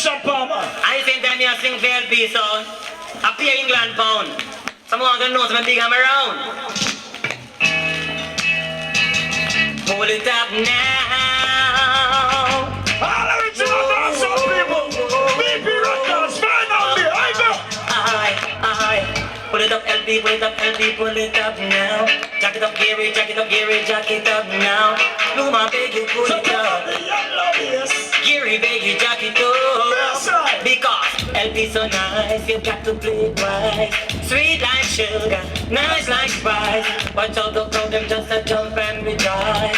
generation, Palmer. I think that me a sing for LP sound. I pay England pound. Someone gonna know some big I'm around. Pull it up now. All original dancehall people. BP Records, finally, I go. I pull it up LP, pull it up LP, pull it up now. Jack it up Gary, jack it up Gary, jack it up now. No man beg you pull So it come on, up. the young love, yes. Gary beg you jack it up. Yes, right. Because LP so nice, you got to play it right. Sweet like sugar, nice like spice. Watch out the crowd, them just a jump and rejoice.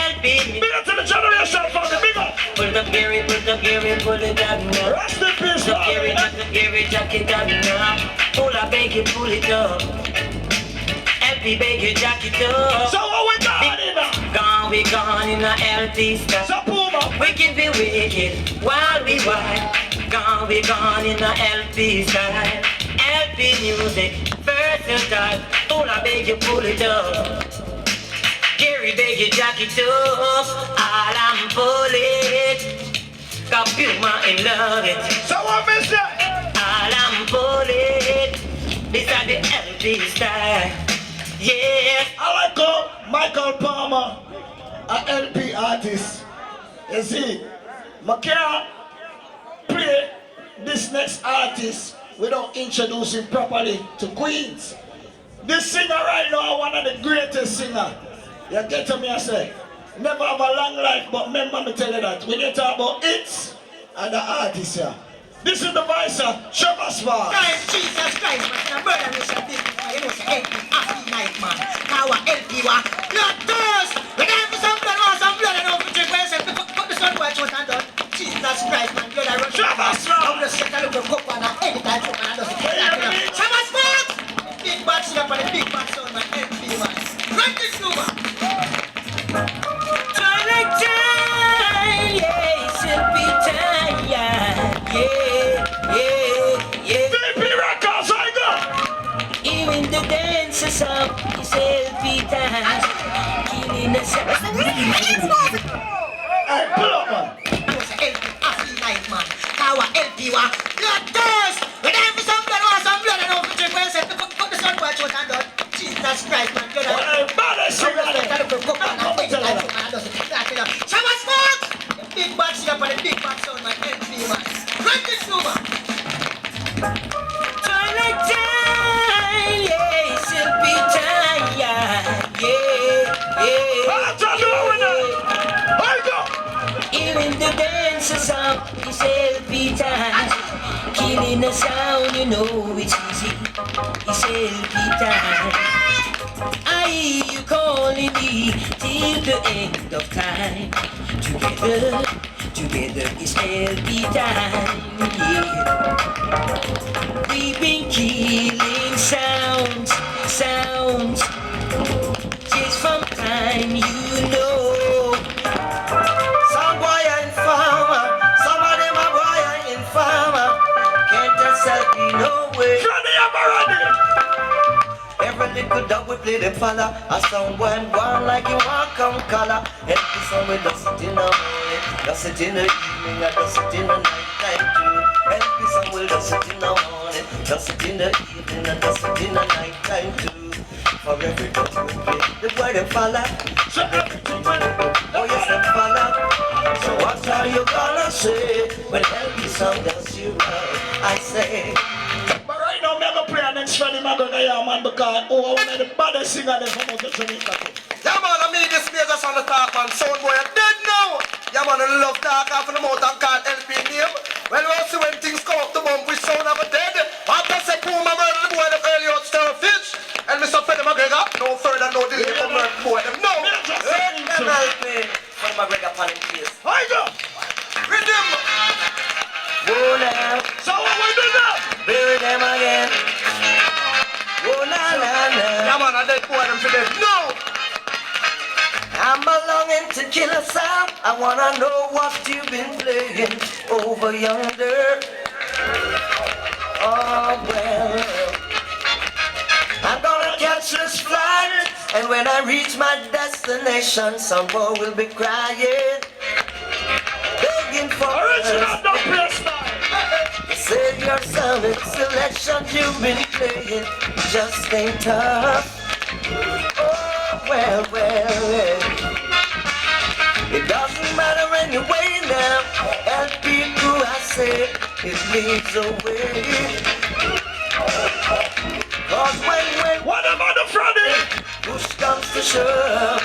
LP, Big up to the generation, family, big up. pull it up Gary, pull it up Gary, pull it up now. Rest in peace, Pull it up Gary, family. Gary, jack it up now. Pull up, beg you, pull it up. LP beg you, jack it up. So what we got in now? Gone, we gone in the LP style. So Puma. We can be wicked while we wild. Gone, we gone in the LP style. LP music, versatile. Pull I beg you, pull it up. Gary beg you, jack it up. All I'm pulling. Got Puma in love it. So what we say? All I'm pulling. This is the LP style. Yeah. I like Michael Palmer, an LP artist. You see, I can't play this next artist without introducing properly to Queens. This singer right now, one of the greatest singers. You get to me, I say, never have a long life, but remember me tell you that. When you talk about hits and the artists here. This is the voice of Shabba Sparks. Christ, Jesus Christ, man. I'm brother, Mr. Big, you know, say, LP, happy night, man. Now, LP, what? Blood thirst! When I have some blood, I know for drink, when I say, put this one, watch what I done. Jesus Christ, man, blood, I run. Shabba Sparks! I'm just set a little cup, and I edit that cup, and I just get that, you know. Shabba Sparks! Big bad shit up on the big bad sound, man, LP, man. Run this new, man. Twilight time, yeah, it's LP time, yeah. BP Records, I go! Even the dancers up, it's LP time. Killing us up. Hey, pull up, man. Just LP, happy night, man. Now, LP, what? Blood thirst! When I have some blood, I know for drink, when I say, put this one, watch what I done. Jesus Christ, man, blood, I run. Hey, bad singer there. Shabba Sparks! Big bad shit up on the big bad sound, man. LP, man. Run this new, man. Twilight time, yeah, it's LP time, yeah. What you doing now? I go! Even the dancers up, it's LP time. Killing the sound, you know it's easy. It's LP time. I hear you calling me till the end of time. Together is LP time, yeah. We've been killing sounds, just from time, you know. Some boy and farmer, some of them are boy and farmer. Can't just help me no way. Johnny, I'm ready! Every little dog we play them fella. A sound one like you want come color. Help the song we does it in the morning, does it in the evening, and does it in the night time too. Help the song will does it in the morning, does it in the evening, and does it in the night time too. For every dog we play, the boy them fella. So everything when Oh yes, them fella. So what are you gonna say when help the song does you right? I say. but right now, I'm going to play an next Freddie McGregor, yeah, man, because one of the baddest singers they come out of Jamaica. Yeah, man, I mean, this place on the top, man. Sound boy, I'm dead now. Yeah, man, I love talk off of the mouth and call LP name. Well, we'll see when things come up to bump, we sound of a dead. After say, Puma murder the boy, the early out starfish. And Mr. Freddie McGregor, no further, no delay for murder the boy, them no. From McGregor upon him case. I go! Rhythm. Oh now, So what we do now? bury them again. Oh na na Yeah, na. man, I dead boy, them for dead. No. I'm a longing to kill a sound. I wanna know what you've been playing over yonder. Oh well, I'm gonna catch this flight, and when I reach my destination, someone will be crying, begging for Original us. don't play style. Save yourself in selection you've been playing. Just ain't tough. Oh, well. It doesn't matter anyway now. LP crew, I say, it leads the way. Cause when What about the Friday? push comes to shove,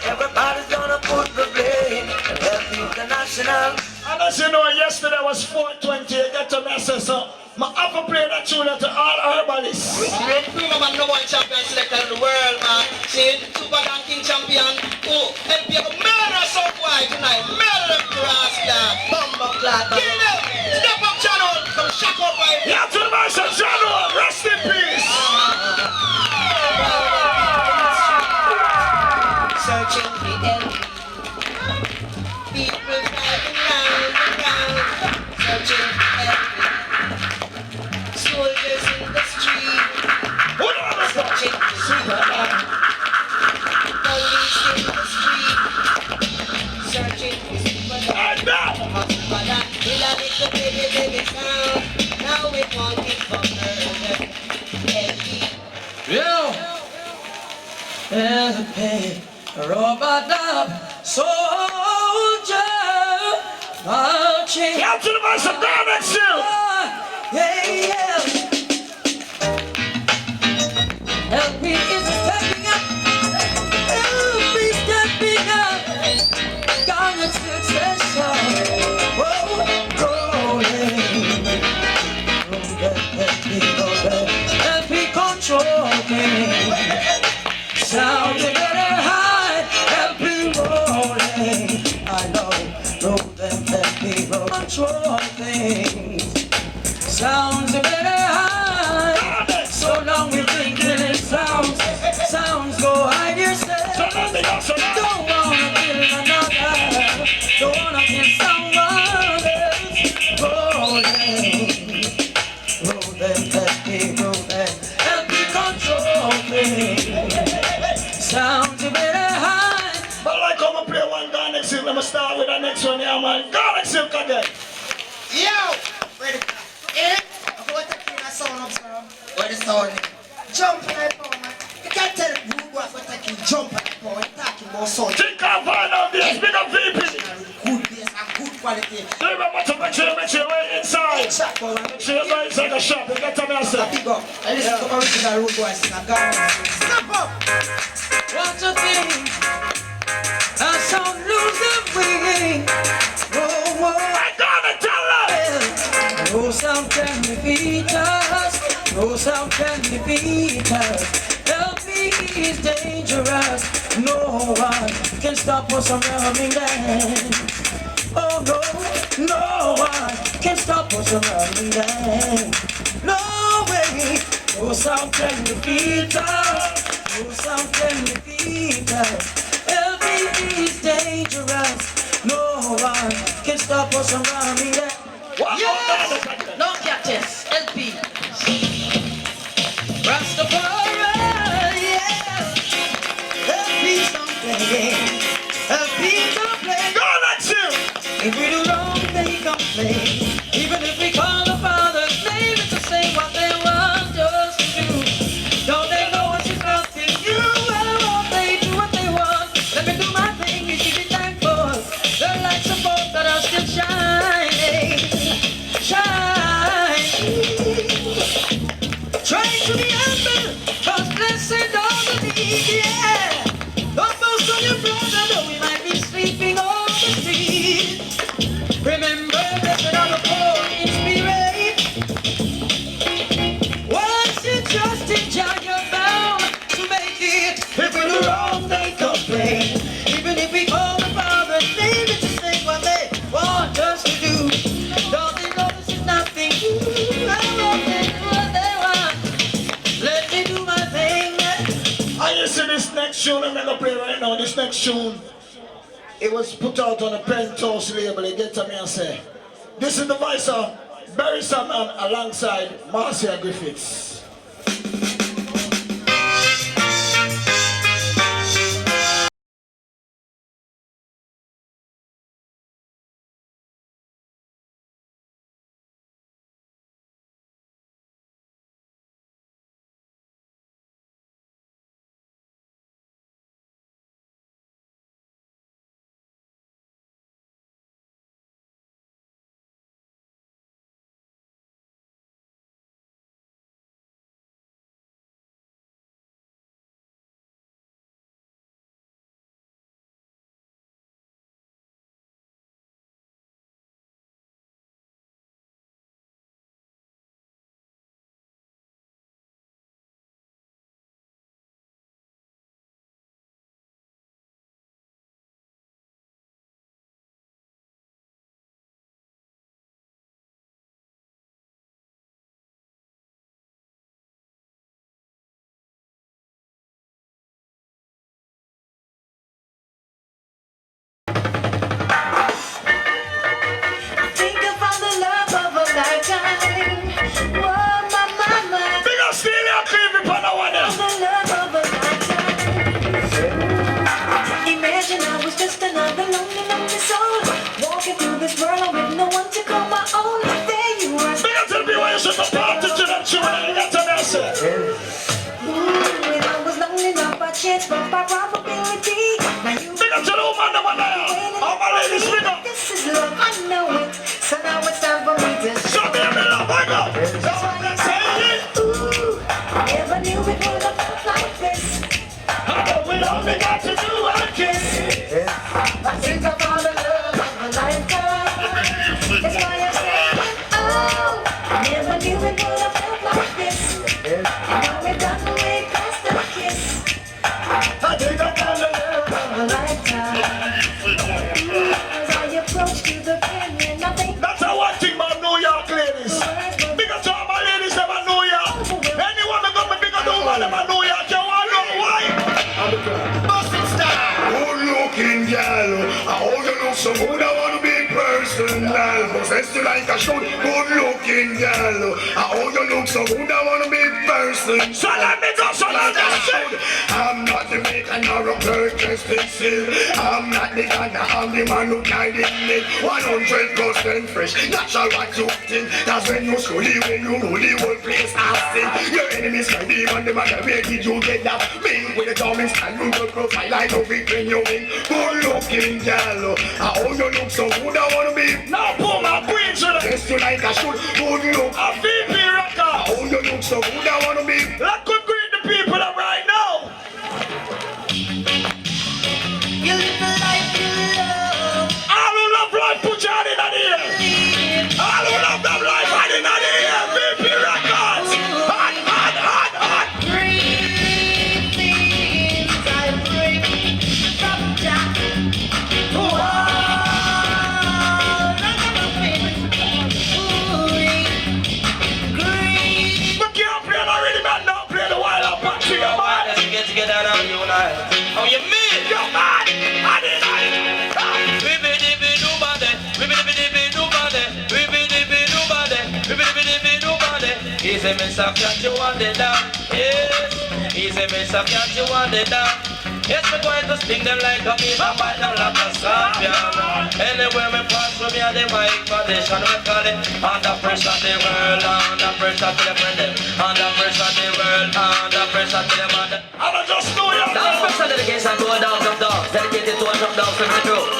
everybody's gonna put the blame on LP International. And as you know, yesterday was 420. You get to message, so I have to play that tune to all herbalists. Great Puma man, number one champion selector in the world, man. See, Super Gang King champion. Oh, LP have a murder some boy tonight. Murder them to Rasta. Bumbo clad. Get it up. Step up channel. Come shock up right. Yeah, to the master channel. Rest in peace. Searching the LP. People driving round and round. Searching the LP. Soldiers in the street. What are the Searching the Super Man. police in the street. Searching for Super And now, Hospital, with a little baby sound. Now we wanting for murder. LP. Yo, there's a pain, a robot up, soldier, marching. yeah, to the master Donald still. Yeah. Help me is stepping up. Help me stepping up. Got successor. Oh, rolling. Help me control me. Sounds a better high. Help me rolling. I know. Roll them, help me roll. Control things. Sounds a better high. So long we've been killing sounds. Sounds go hide yourself. Don't wanna kill another. Don't wanna kill someone else. Roll them, help me control me. Sounds a better high. But like I'm gonna play one Garnet Silk, let me start with the next one here, man. Garnet Silk again. Yo! Ready? Eh? I'm going to clean that sound up, sir. Where the sound is? Jump like power, man. You can't tell rude boys what taking jump like power. You're talking about sound. Think of one of these, big up VP. Good bass and good quality. Remember to make sure we're inside. Shot, boy, man. Make sure you go inside the shop, you get to me, I A say. big up. And listen to original rude boys in a garden. Step up! What a thing. A sound lose their way. Whoa. I gotta tell her. No sound can defeat us. No sound can defeat us. LP is dangerous. No one can stop us from running down. Oh no one can stop us from running down. No way. No sound can defeat us. No sound can defeat us. LP is dangerous. No one can stop us from running down. Yes! No catches, LP. Rastafari, yeah. LP something, LP complain. Garnet Silk! If we do wrong, they complain. Even if we call the Father's name, it's to say what they want us to do. Don't they know it's nothing new? Well, won't they do what they want? Let me do my thing, you should be thankful. The lights of both that are still shining. Trying to be humble, cause blessed all the need, yeah. Don't boast on your brother, though we might be sleeping on the street. Remember, blessed are the poor in spirit. Once you trust in Jah, you're bound to make it. If we do wrong, they complain. Even if we call the Father's name, it's to say what they want us to do. Don't they know this is nothing new? I want them to do what they want. Let me do my thing. And you see this next tune I'm gonna play right now, this next tune, it was put out on a Penthouse label, you get to me and say, this is the voice of Barry Salmon alongside Marcia Griffiths. it's from my probability. Now you Big up to the woman, the one there. All my ladies, big up. this is love, I know it. So now it's time for me to Show me a bit of big up. That's what they say. ooh, never knew it would have felt like this. We only got to do a kiss. I think I found the love of a lifetime. That's why I'm saying, oh, never knew it would have felt like this. And now we're done way past the kiss I think I found the love. of a lifetime. As I approach to the canyon, I think That's a one thing about New York ladies. Big up to all my ladies them in New York. Any woman come and big up the woman them in New York. You want to know why? Bust it style. Good looking girl, how you look so good, I wanna be personal. Possessed you like a shoot. Good looking girl, how you look so good, I wanna be personal. So let me go, so let me go. I'm not the maker nor a purchase still. I'm not the guy, I'm the man who guided me. 100% fresh, natural what you think. That's when you slowly, when you know the whole place asking. Your enemies can demon them and where did you get that? Being with the dormant stand, you good profile, I know it when you win. Good looking girl, how you look so good, I wanna be. Now pull my queen to the Dressed you like a shoot, good look. a VP record. How you look so good, I wanna be. Let good greet the people up right now. you live the life you love. All who love life, put your hand in the air. All who love them life, hand in the air. VP records. Hot, hot, hot, hot. Great things I bring from Jah. But can't play the rhythm and not play the wild up back to your man. Let's get together and unite. How you mean? Your man, hand in the He's a miss of can't you want it down? Yes, he's a miss of can't you want it down? Yes, we're going to sting them like a beaver, bite them like a scorpion. Anywhere we pass from here, the mic position, we call it under pressure the world, under pressure to the friend, under pressure the world, under pressure to the mother. I just know you. Now special dedication to a dog of dogs, dedicated to a dog dogs from the crew.